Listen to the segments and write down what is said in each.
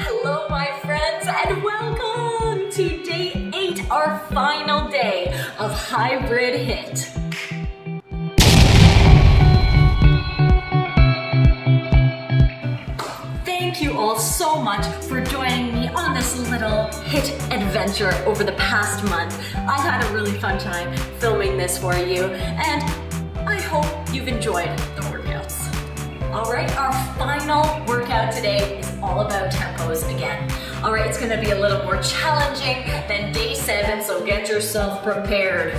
Hello, my friends, and welcome to day 8, our final day of Hybrid HIIT. Thank you all so much for joining me on this little HIIT adventure over the past month. I've had a really fun time filming this for you, and I hope you've enjoyed the workouts. All right, our final workout today is all about tempos again. All right, it's gonna be a little more challenging than day 7, so get yourself prepared.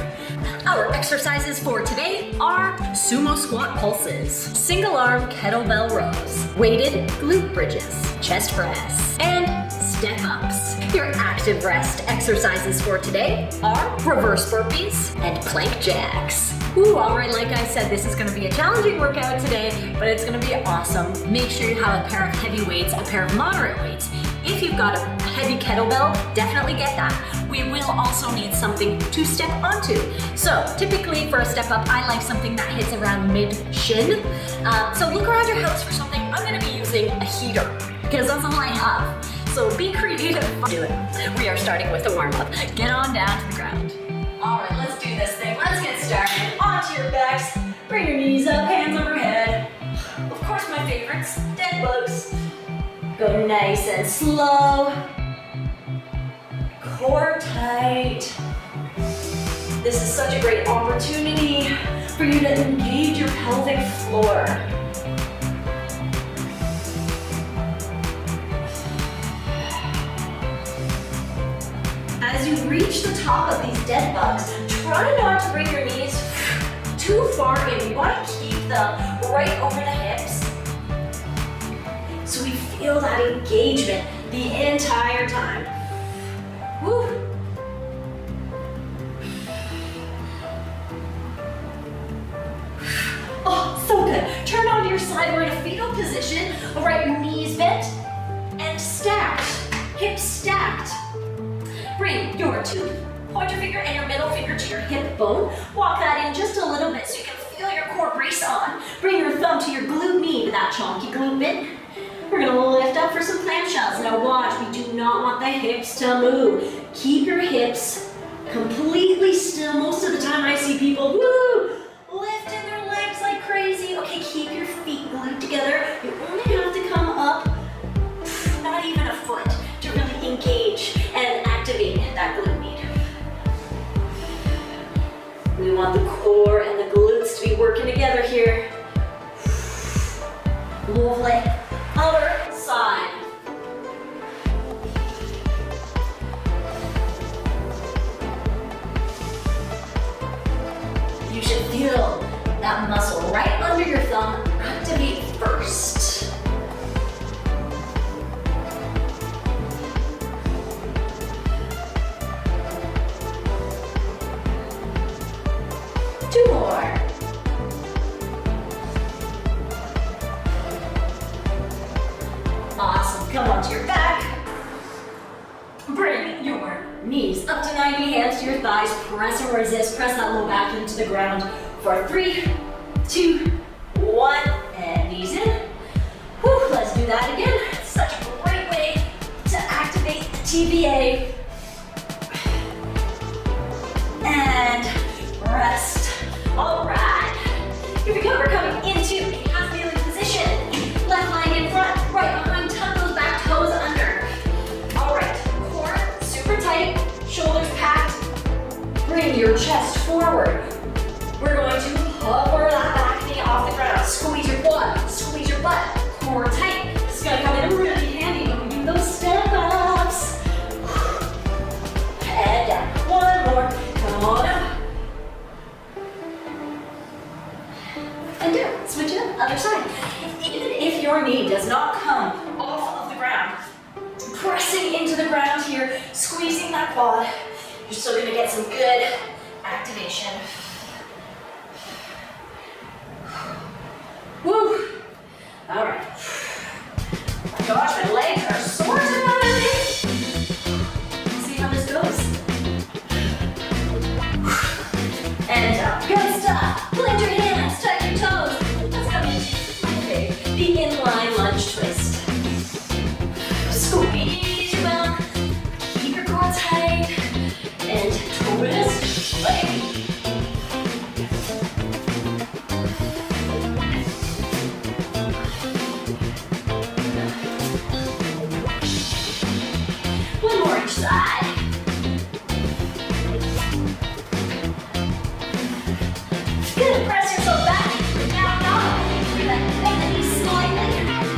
Our exercises for today are sumo squat pulses, single arm kettlebell rows, weighted glute bridges, chest press, and step ups. Your active rest exercises for today are reverse burpees and plank jacks. Ooh, all right, like I said, this is gonna be a challenging workout today, but it's gonna be awesome. Make sure you have a pair of heavy weights, a pair of moderate weights. If you've got a heavy kettlebell, definitely get that. We will also need something to step onto. So typically for a step up, I like something that hits around mid-shin. So look around your house for something. I'm gonna be using a heater because that's all I have. So be creative. Do it. We are starting with a warm up. Get on down to the ground. All right, let's do this thing. Let's get started. Onto your backs. Bring your knees up, hands overhead. Of course, my favorites, dead bugs. Go nice and slow. Core tight. This is such a great opportunity for you to engage your pelvic floor. As you reach the top of these dead bugs, try not to bring your knees too far in. You want to keep them right over the hips so we feel that engagement the entire time. Woo. Oh, so good. Turn onto your side. We're in a fetal position. All right, your knees bent and stacked, hips stacked. Bring your pointer finger and your middle finger to your hip bone. Walk that in just a little bit so you can feel your core brace on. Bring your thumb to your glute med, that chonky glute bit. We're gonna lift up for some clamshells. Now watch, we do not want the hips to move. Keep your hips completely still. Most of the time I see people, woo, lifting their legs like crazy. Okay, keep your feet glued together. You only have to come up, not even a foot, to really engage and activate that glute med. We want the core and the glutes to be working together here. Lovely. Other side. You should feel that muscle right under your thumb activate first. Two more. Awesome. Come onto your back. Bring your knees up to 90, hands to your thighs. Press and resist. Press that low back into the ground for 3, 2, 1, and knees in. Whew, let's do that again. It's such a great way to activate the TVA. And rest. All right. Here we go. We're coming into a half kneeling position. Left leg in front, right behind. Tuck those back toes under. All right. Core super tight. Shoulders packed. Bring your chest forward. We're going to hover that back knee off the ground. Squeeze your quad. Squeeze your butt. Core tight. This is going to come in really handy when we do those step ups. And down. One more. Come on up. And down. Switch it up. Other side. Even if your knee does not come off of the ground, pressing into the ground here, squeezing that quad, you're still going to get some good activation. Woo! All right. Oh my gosh, my legs are sore tonight. Let's see how this goes. And down. Good stuff. Blend your hands, touch your toes. Let's come into the inline lunge twist. Squeeze. side. Good, press yourself back. Down dog. We're gonna bend the knees slightly.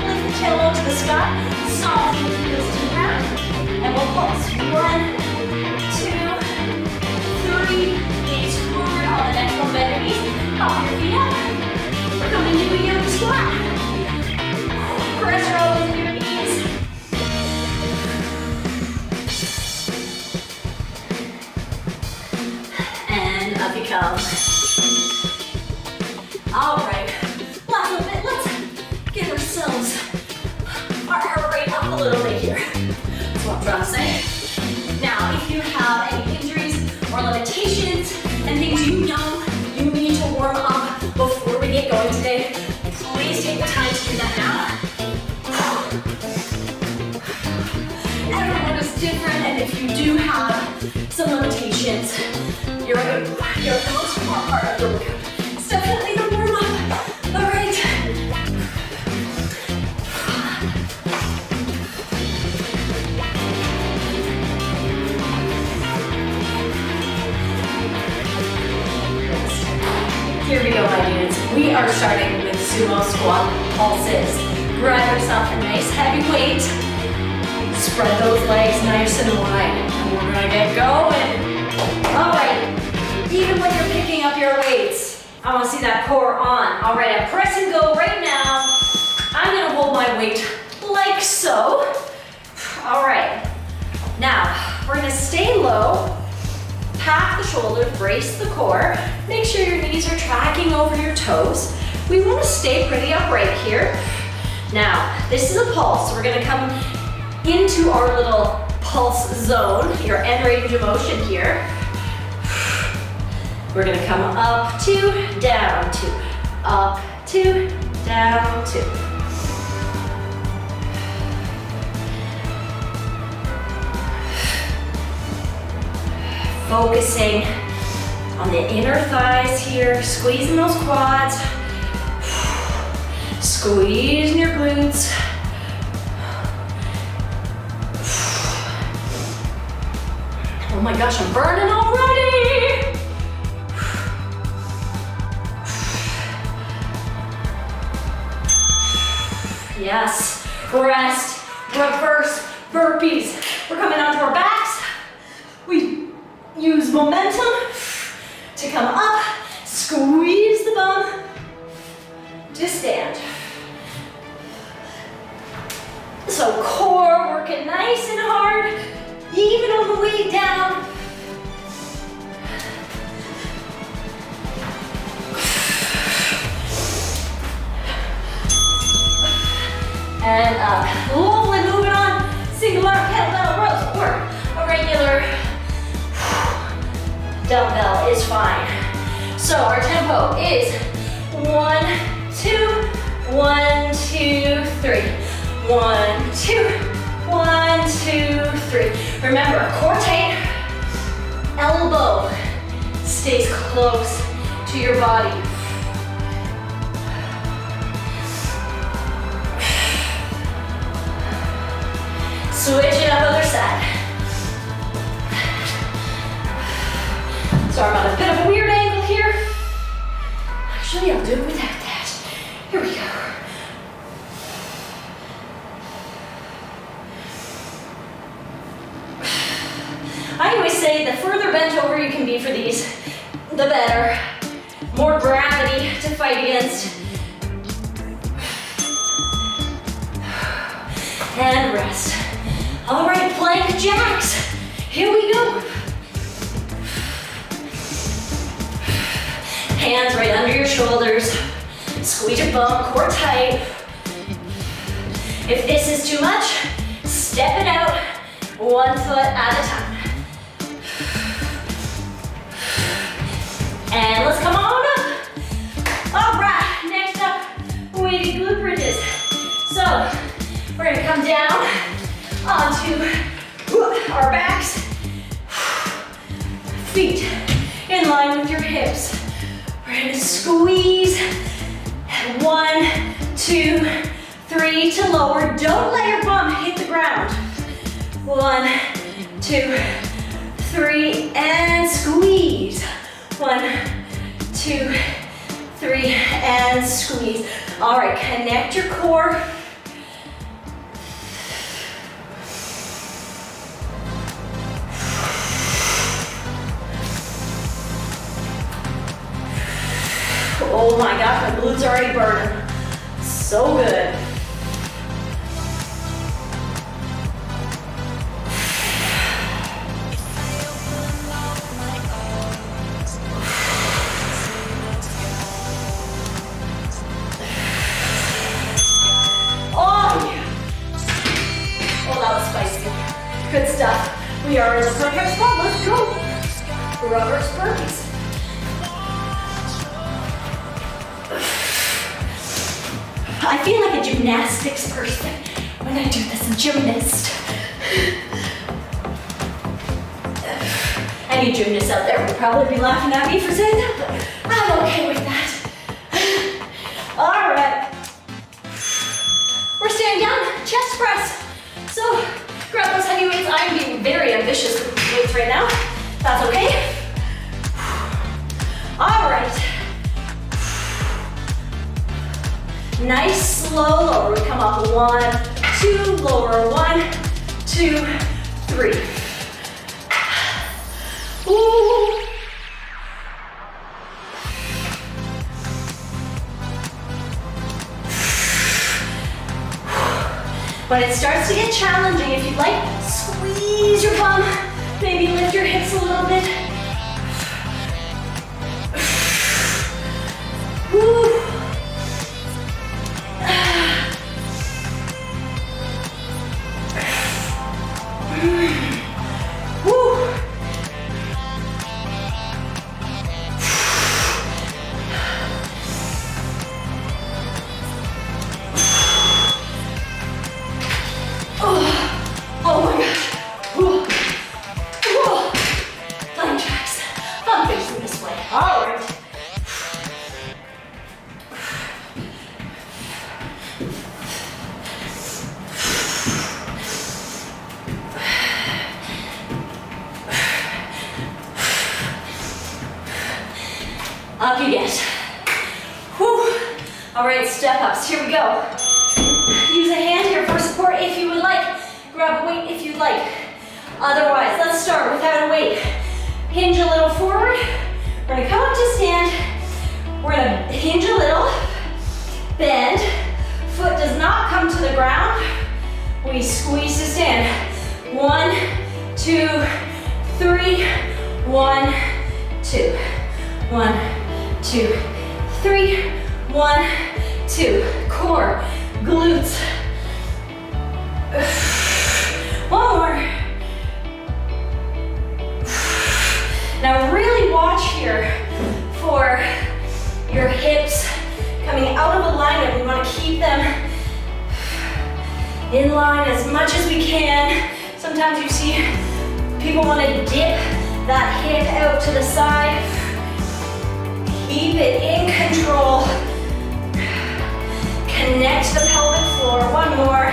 Lift the tailbone to the sky. Soft heels to the ground. And we'll pulse. 1, 2, 3. Gaze forward on the next one. Bend your knees. Pop your feet up. We're coming into a yoga squat. Press your elbows into your knees. And up you come. All right, last little bit. Let's get ourselves our heart rate up a little bit here. That's what I'm trying to say. Now, if you have any injuries or limitations and things you know you need to warm up before we get going today, please take the time to do that now. Everyone is different, and if you do have some limitations, you're the most important part of the workout. It's definitely the warm up. All right. Here we go, my dudes. We are starting with sumo squat pulses. Grab yourself a nice heavy weight. Spread those legs nice and wide. And we're gonna get going. All right. Even when you're picking up your weights, I wanna see that core on. All right, I press and go right now. I'm gonna hold my weight like so. All right. Now, we're gonna stay low. Tap the shoulders, brace the core. Make sure your knees are tracking over your toes. We want to stay pretty upright here. Now, this is a pulse. We're going to come into our little pulse zone, your end range of motion here. We're going to come up, 2, down, 2, up, 2, down, 2. Focusing on the inner thighs here, squeezing those quads, squeezing your glutes. Oh my gosh, I'm burning already. Yes, rest, reverse burpees. We're coming onto our backs. We use momentum to come up, squeeze the bum to stand. So core working nice and hard, even on the way down. And up, lovely, moving on, single arm kettlebell rows or a regular dumbbell is fine. So our tempo is 1, 2, 1, 2, 3. 1, 2, 1, 2, 3. Remember, core tight, elbow stays close to your body. Switch it up, other side. So I'm on a bit of a weird angle here. Actually, I'll do it without that. Here we go. I always say the further bent over you can be for these, the better. More gravity to fight against. And rest. All right, plank jacks. Here we go. Hands right under your shoulders. Squeeze your bum, core tight. If this is too much, step it out, 1 foot at a time. And let's come on up. All right, next up, weighted glute bridges. So, we're gonna come down onto our backs. Feet in line with your hips. We're gonna squeeze. 1, 2, 3 to lower. Don't let your bum hit the ground. 1, 2, 3, and squeeze. 1, 2, 3, and squeeze. All right, connect your core. Oh my gosh, my glutes are already burning. So good. Oh yeah. Oh, that was spicy. Good stuff. We are in the perfect spot. Let's go. Reverse burpees. I feel like a gymnastics person when I do this, gymnast. Any gymnasts out there would probably be laughing at me for saying that, but I'm okay with that. All right. We're staying down, chest press. So grab those heavy weights. I'm being very ambitious with these weights right now. That's okay. All right. Nice slow lower. We come up 1, 2, lower 1, 2, 3. Ooh. When it starts to get challenging, if you'd like, squeeze your bum, maybe lift your hips a little bit. Woo. Up you get. Whew. All right, step ups, here we go. Use a hand here for support if you would like. Grab a weight if you'd like. Otherwise, let's start without a weight. Hinge a little forward. We're gonna come up to stand. We're gonna hinge a little. Bend. Foot does not come to the ground. We squeeze to stand. 1, 2, 3. 1, 2. 1, 2, 3, 1, 2. Core, glutes. One more. Now really watch here for your hips coming out of alignment. We want to keep them in line as much as we can. Sometimes you see people want to dip that hip out to the side. Keep it in control. Connect the pelvic floor. One more.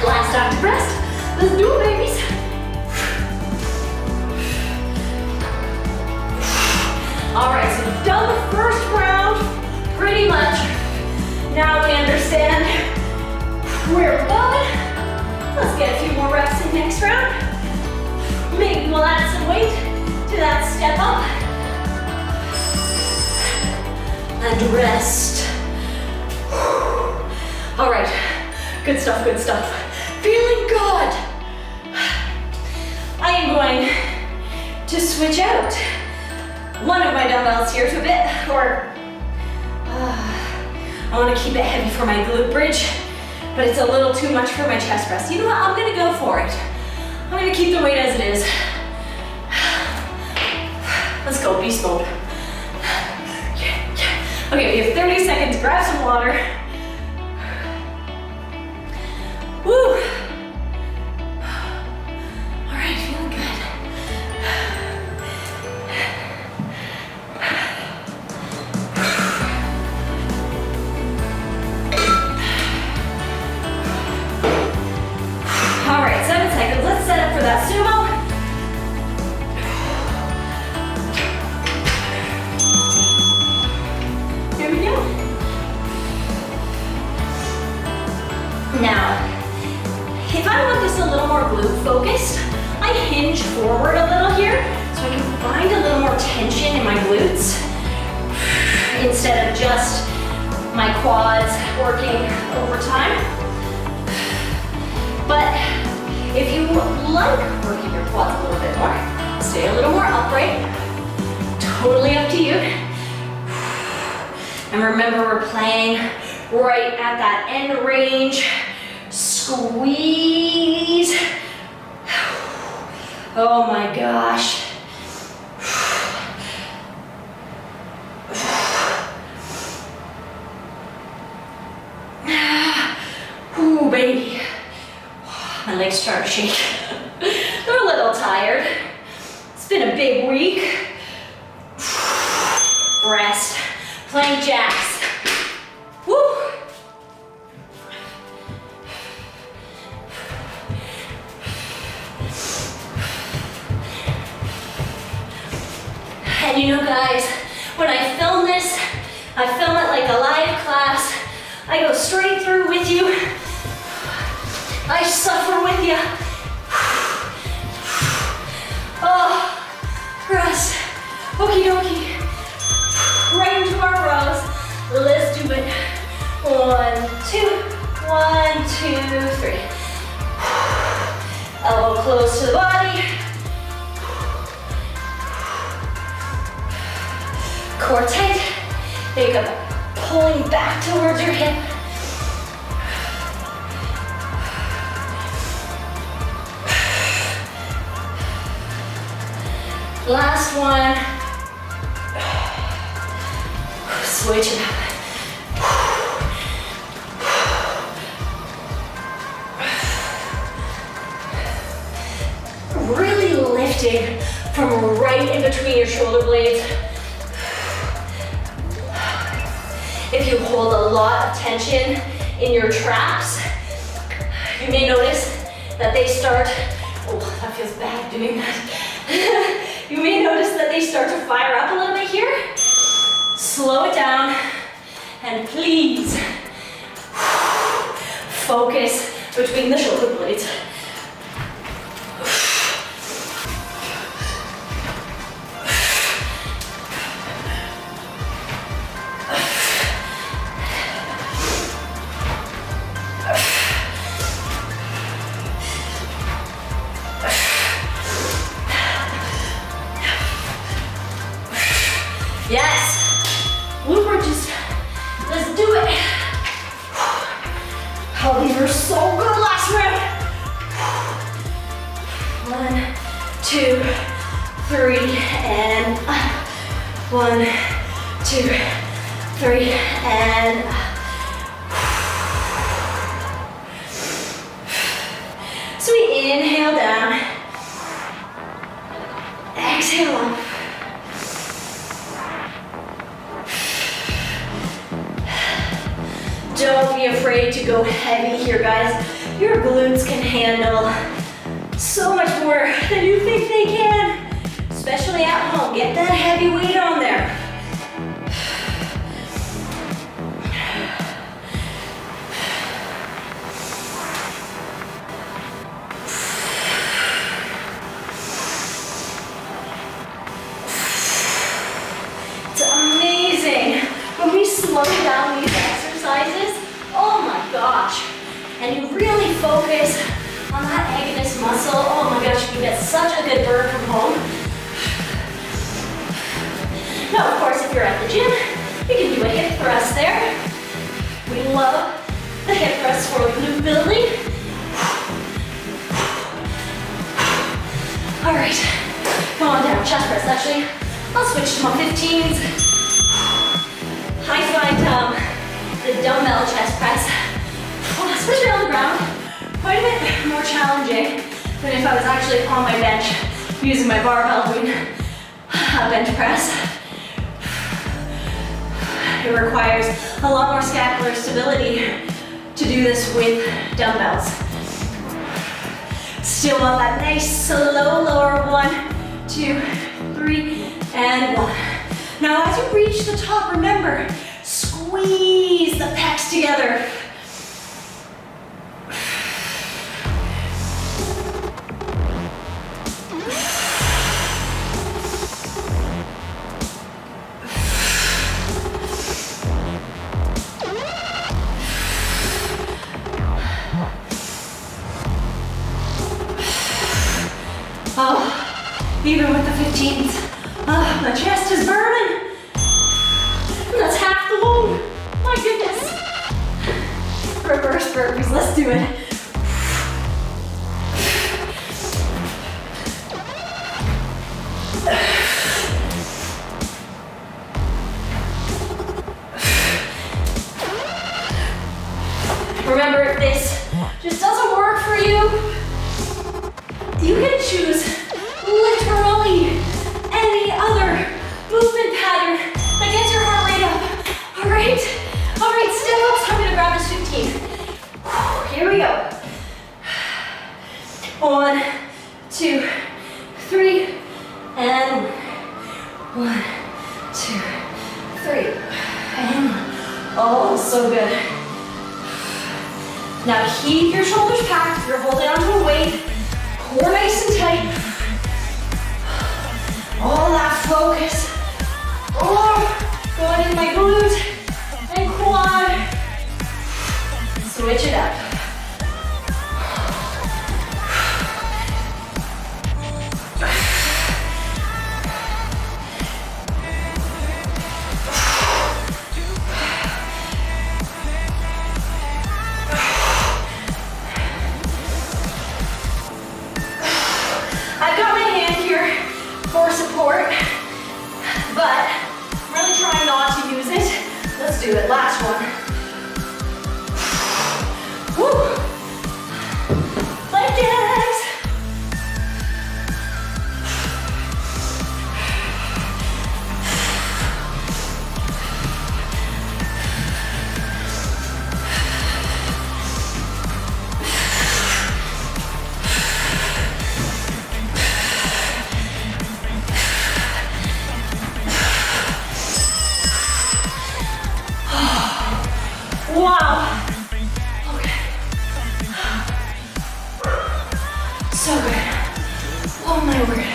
Last active rest. Let's do it, babies. All right, so we've done the first round pretty much. Now we understand where we're going. Let's get a few more reps in next round. Maybe we'll add some weight to that step up. And rest. All right, good stuff, good stuff. Feeling good. I am going to switch out one of my dumbbells here to a bit, or I want to keep it heavy for my glute bridge, but it's a little too much for my chest press. You know what, I'm gonna go for it. I'm gonna keep the weight as it is. Let's go, beast mode. Okay, we have 30 seconds, grab some water. Woo! All right, feeling good. Now, if I want this a little more glute focused, I hinge forward a little here so I can find a little more tension in my glutes instead of just my quads working over time. But if you like working your quads a little bit more, stay a little more upright. Totally up to you. And remember, we're playing right at that end range. Squeeze. Oh my gosh. Ooh, baby. My legs start to shake. They're a little tired. It's been a big week. Rest. Playing jacks. Woo! And you know, guys, when I film this, I film it like a live class. I go straight through with you. I suffer with you. Oh, rest. Okie dokie. Right into our rows. Let's do it. 1, 2, 1, 2, 3. Elbow close to the body. Core tight. Think of pulling back towards your hip. Last one. Switch it up. Really lifting from right in between your shoulder blades. If you hold a lot of tension in your traps, you may notice that they start, oh, that feels bad doing that. You may notice that they start to fire up a little bit here. Slow it down, and please focus between the shoulder blades. Yes. We're just, let's do it. Oh, these were so good last round. 1, 2, 3, and up. 1, 2, 3, and up. So we inhale down. Exhale up. Don't be afraid to go heavy here, guys. Your glutes can handle so much more than you think they can, especially at home. Get that heavy weight on there. It's amazing when we slow down these exercises. Oh my gosh. And you really focus on that agonist muscle. Oh my gosh, you get such a good burn from home. Now, of course, if you're at the gym, you can do a hip thrust there. We love the hip thrust for glute building. All right, come on down, chest press. Actually, I'll switch to my 15s. I find the dumbbell chest press, especially on the ground, quite a bit more challenging than if I was actually on my bench using my barbell doing a bench press. It requires a lot more scapular stability to do this with dumbbells. Still want that nice slow lower. 1, 2, 3, and 1. Now as you reach the top, remember, squeeze the pecs together. even with the 15s. My chest is burning. And that's half the load. My goodness. Reverse burpees, let's do it. Remember, if this just doesn't work for you, you can choose literally any other movement pattern that gets your heart rate up. All right, step ups. I'm gonna grab this 15. Here we go. 1, 2, 3, and 1, 2, 3, and oh, so good. Now keep your shoulders packed. You're holding onto a weight. Core nice and tight. All that focus. Oh, going in my glute and quad. Switch it up. I've got my hand here for support, but I'm really trying not to use it. Let's do it, last one. Woo! Leg jacks. Wow. Okay. So good. Oh my word.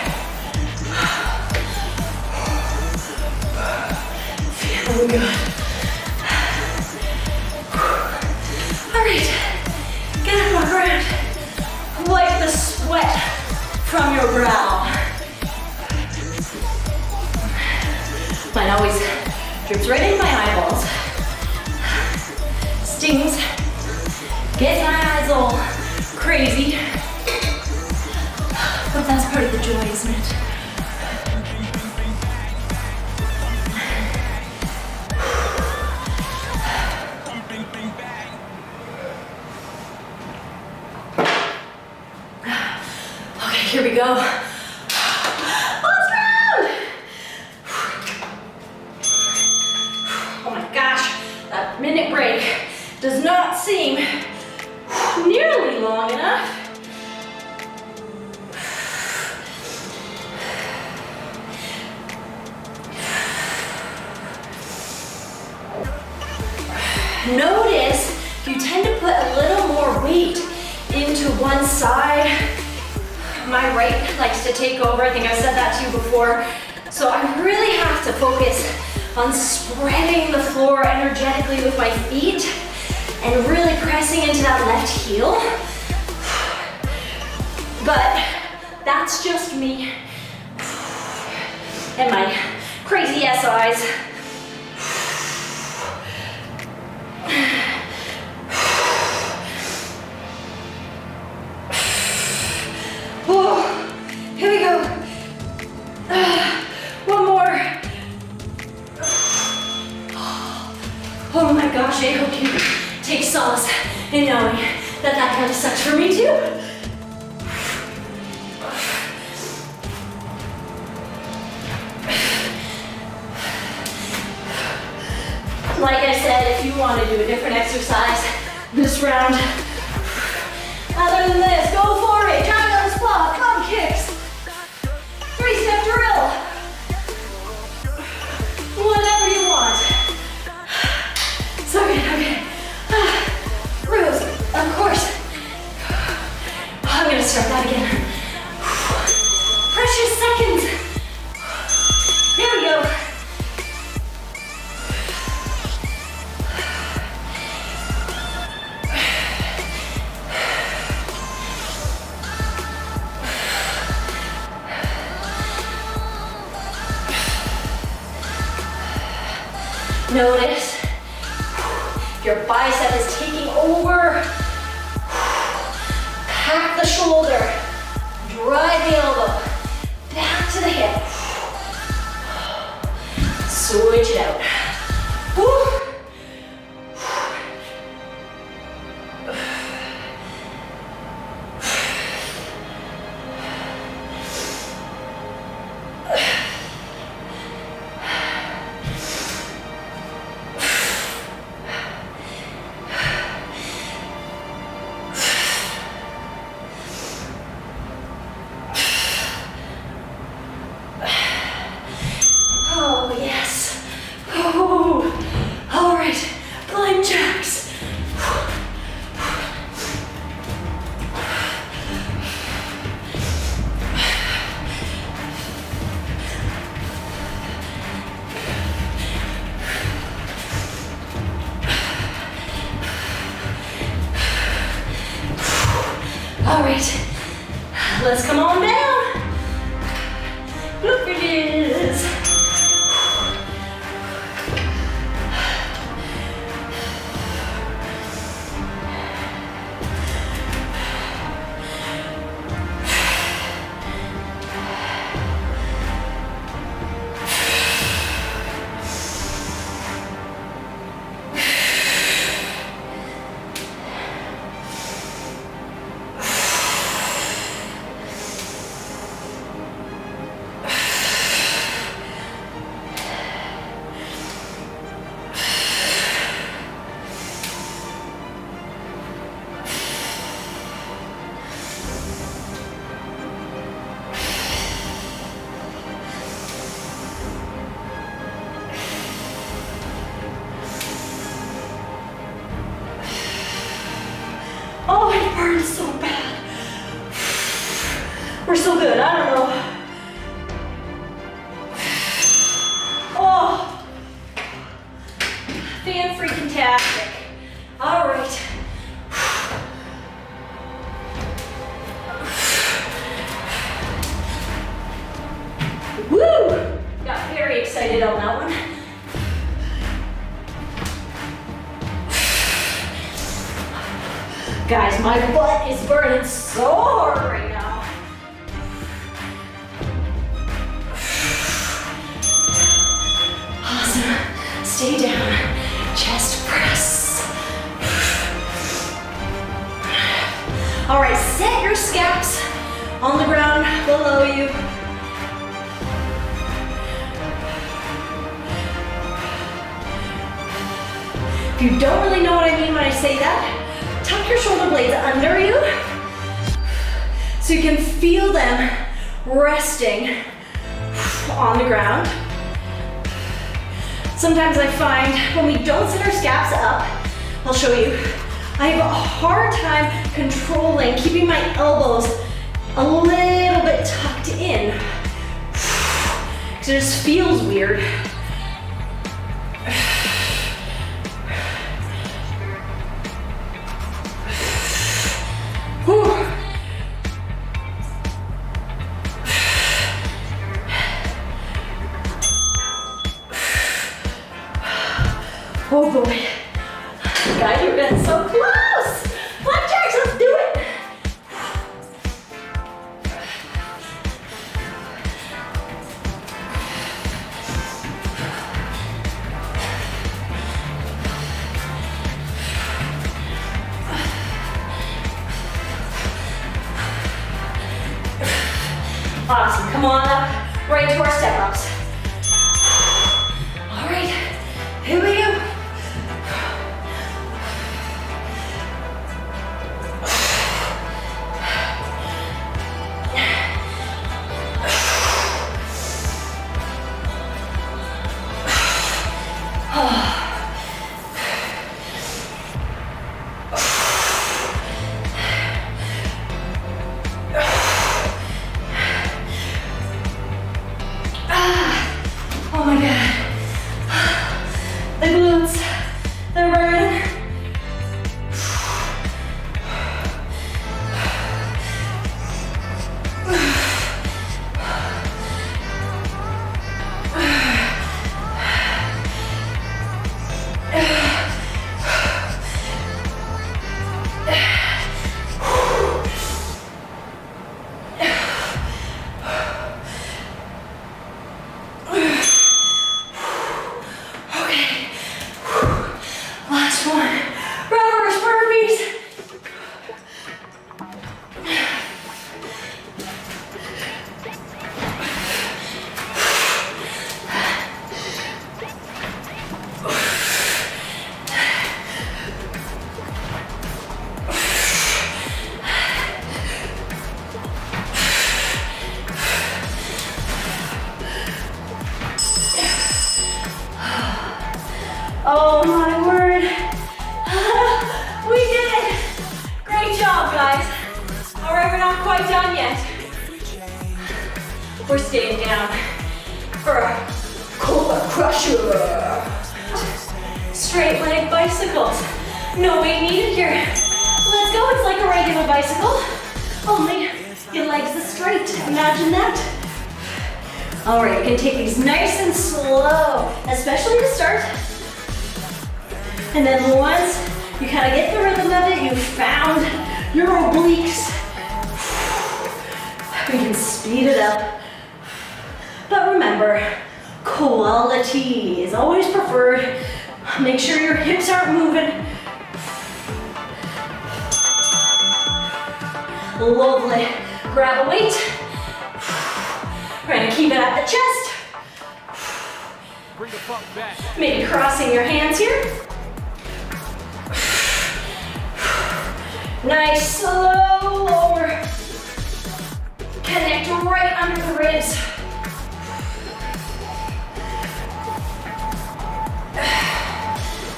Feeling good. All right. Get up on the ground. Wipe the sweat from your brow. Mine always drips right into my eyeballs. Stings, gets my eyes all crazy, but that's part of the joy, isn't it? Okay, here we go. Last round! Oh my gosh, that minute break does not seem nearly long enough. Notice you tend to put a little more weight into one side. My right likes to take over. I think I've said that to you before. So I really have to focus on spreading the floor energetically with my feet and really pressing into that left heel. But that's just me and my crazy yes eyes. Oh, here we go. One more. Oh my gosh, I hope you take solace in knowing that that kind of sucks for me too. Like I said, if you want to do a different exercise this round, other than this, go for it. Giant on the spot, come kicks. 3-step drill. Whatever you want. So good, okay. Rows, of course. I'm gonna start that again. Precious seconds. There we go. Your bicep is taking over. Pack the shoulder. Drive the elbow. Back to the hip. Switch it out. Woo. Oh, yes. Oh, all right. Blind jacks. All right. Let's come on down. Look at this. Oh, it burns so bad. We're so good, I don't know. Oh, fan-freaking-tastic. All right. Woo! Got very excited on that one. Guys, my butt is burning so hard right now. Awesome. Stay down. Chest press. All right, set your scaps on the ground below you. If you don't really know what I mean when I say that, tuck your shoulder blades under you so you can feel them resting on the ground. Sometimes I find when we don't set our scaps up, I'll show you, I have a hard time controlling, keeping my elbows a little bit tucked in because it just feels weird. Oh boy. Guys, we're getting so close. Blackjacks, let's do it. Awesome, come on up, right into our step-ups. All right, here we go. Ah. No weight needed here. Let's go, it's like a regular bicycle. Only your legs are straight, imagine that. All right, you can take these nice and slow, especially to start. And then once you kind of get the rhythm of it, you found your obliques, we can speed it up. But remember, quality is always preferred. Make sure your hips aren't moving. Lovely. Grab a weight. We're gonna keep it at the chest. Bring the pump back. Maybe crossing your hands here. Nice, slow lower. Connect right under the ribs.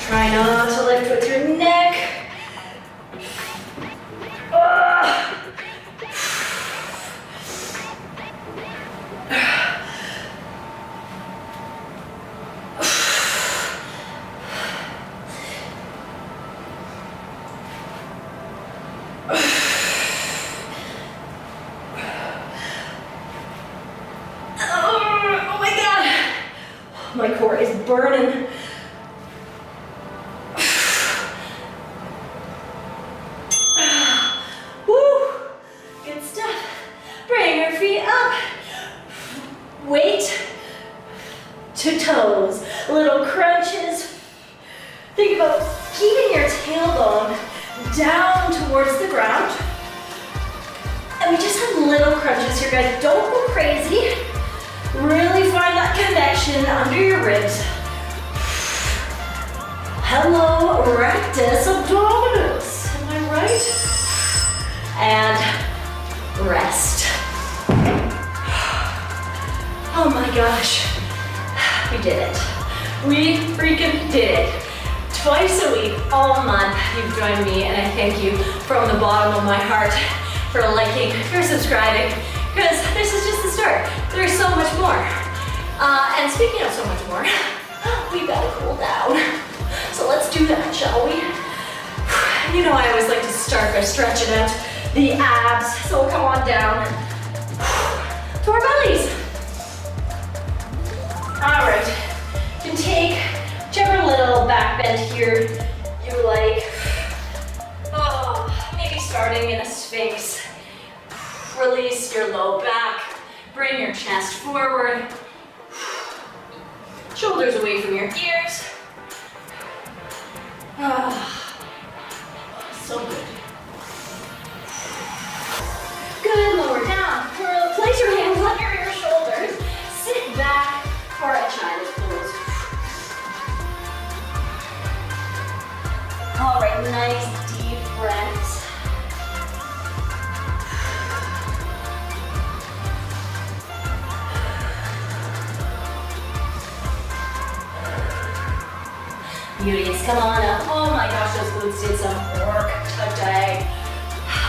Try not to lift with your neck. Oh my God. My core is burning. To toes, little crunches. Think about keeping your tailbone down towards the ground. And we just have little crunches here, guys. Don't go crazy. Really find that connection under your ribs. Hello, rectus abdominis. Am I right? And rest. Oh my gosh. We did it. We freaking did it. Twice a week, all month, you've joined me, and I thank you from the bottom of my heart for liking, for subscribing, because this is just the start. There's so much more. And speaking of so much more, we've got to cool down. So let's do that, shall we? You know I always like to start by stretching out the abs, so we'll come on down to our bellies. All right, you can take whichever little back bend here you like. Oh, maybe starting in a sphinx. Release your low back, bring your chest forward. Shoulders away from your ears. Ah, so good. Good, lower down. Place your hands under your shoulders. Sit back. For a child's pose. All right, nice deep breaths. Beauties, come on up. Oh my gosh, those glutes did some work today.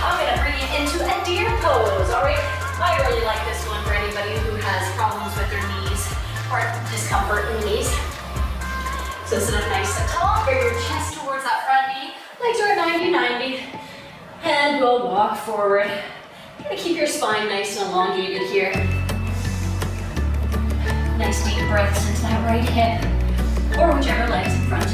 I'm gonna bring you into a deer pose, all right? I really like this one for anybody who has problems with their knees or discomfort in the knees. So sit up nice and tall, bring your chest towards that front knee, legs are at 90-90, and we'll walk forward. Gonna keep your spine nice and elongated here. Nice deep breaths into that right hip, or whichever leg's in front.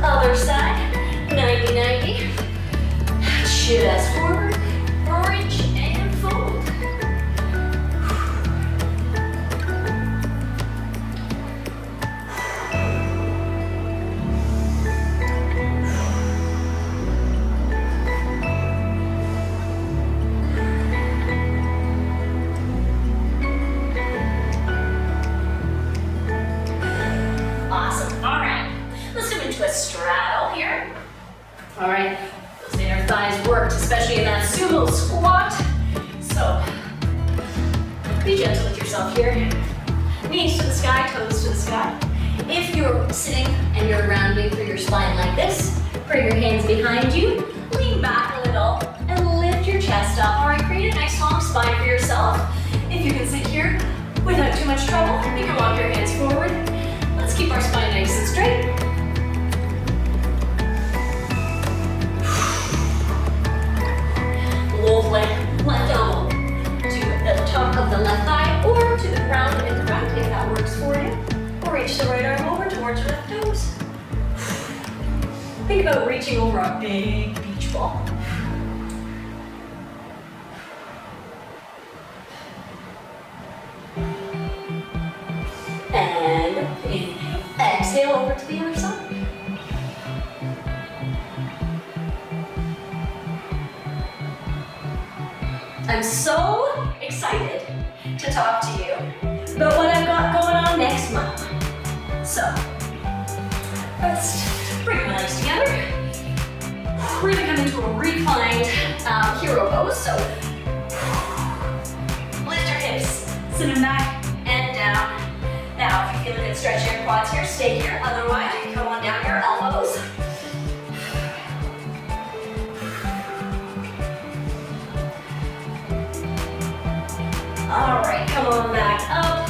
Other side, 90-90. Chest forward, reach and fold. Awesome. All right. Let's go into a straddle here. All right, those inner thighs worked, especially in that sumo squat. So, be gentle with yourself here. Knees to the sky, toes to the sky. If you're sitting and you're rounding through your spine like this, Bring your hands behind you, lean back a little, and lift your chest up. All right, create a nice long spine for yourself. If you can sit here without too much trouble, you can walk your hands forward. Let's keep our spine nice and straight. Wolf leg, left elbow to the top of the left thigh or to the ground in front if that works for you. Or reach the right arm over towards your left toes. Think about reaching over a big beach ball. And inhale, exhale over to the other side. I'm so excited to talk to you about what I've got going on next month. So, let's bring my legs together. We're gonna come into a reclined hero pose. So, lift your hips, send them back and down. Now, if you feel a good stretch in your quads here, stay here. Otherwise, you can come on down your elbows. All right, come on back up.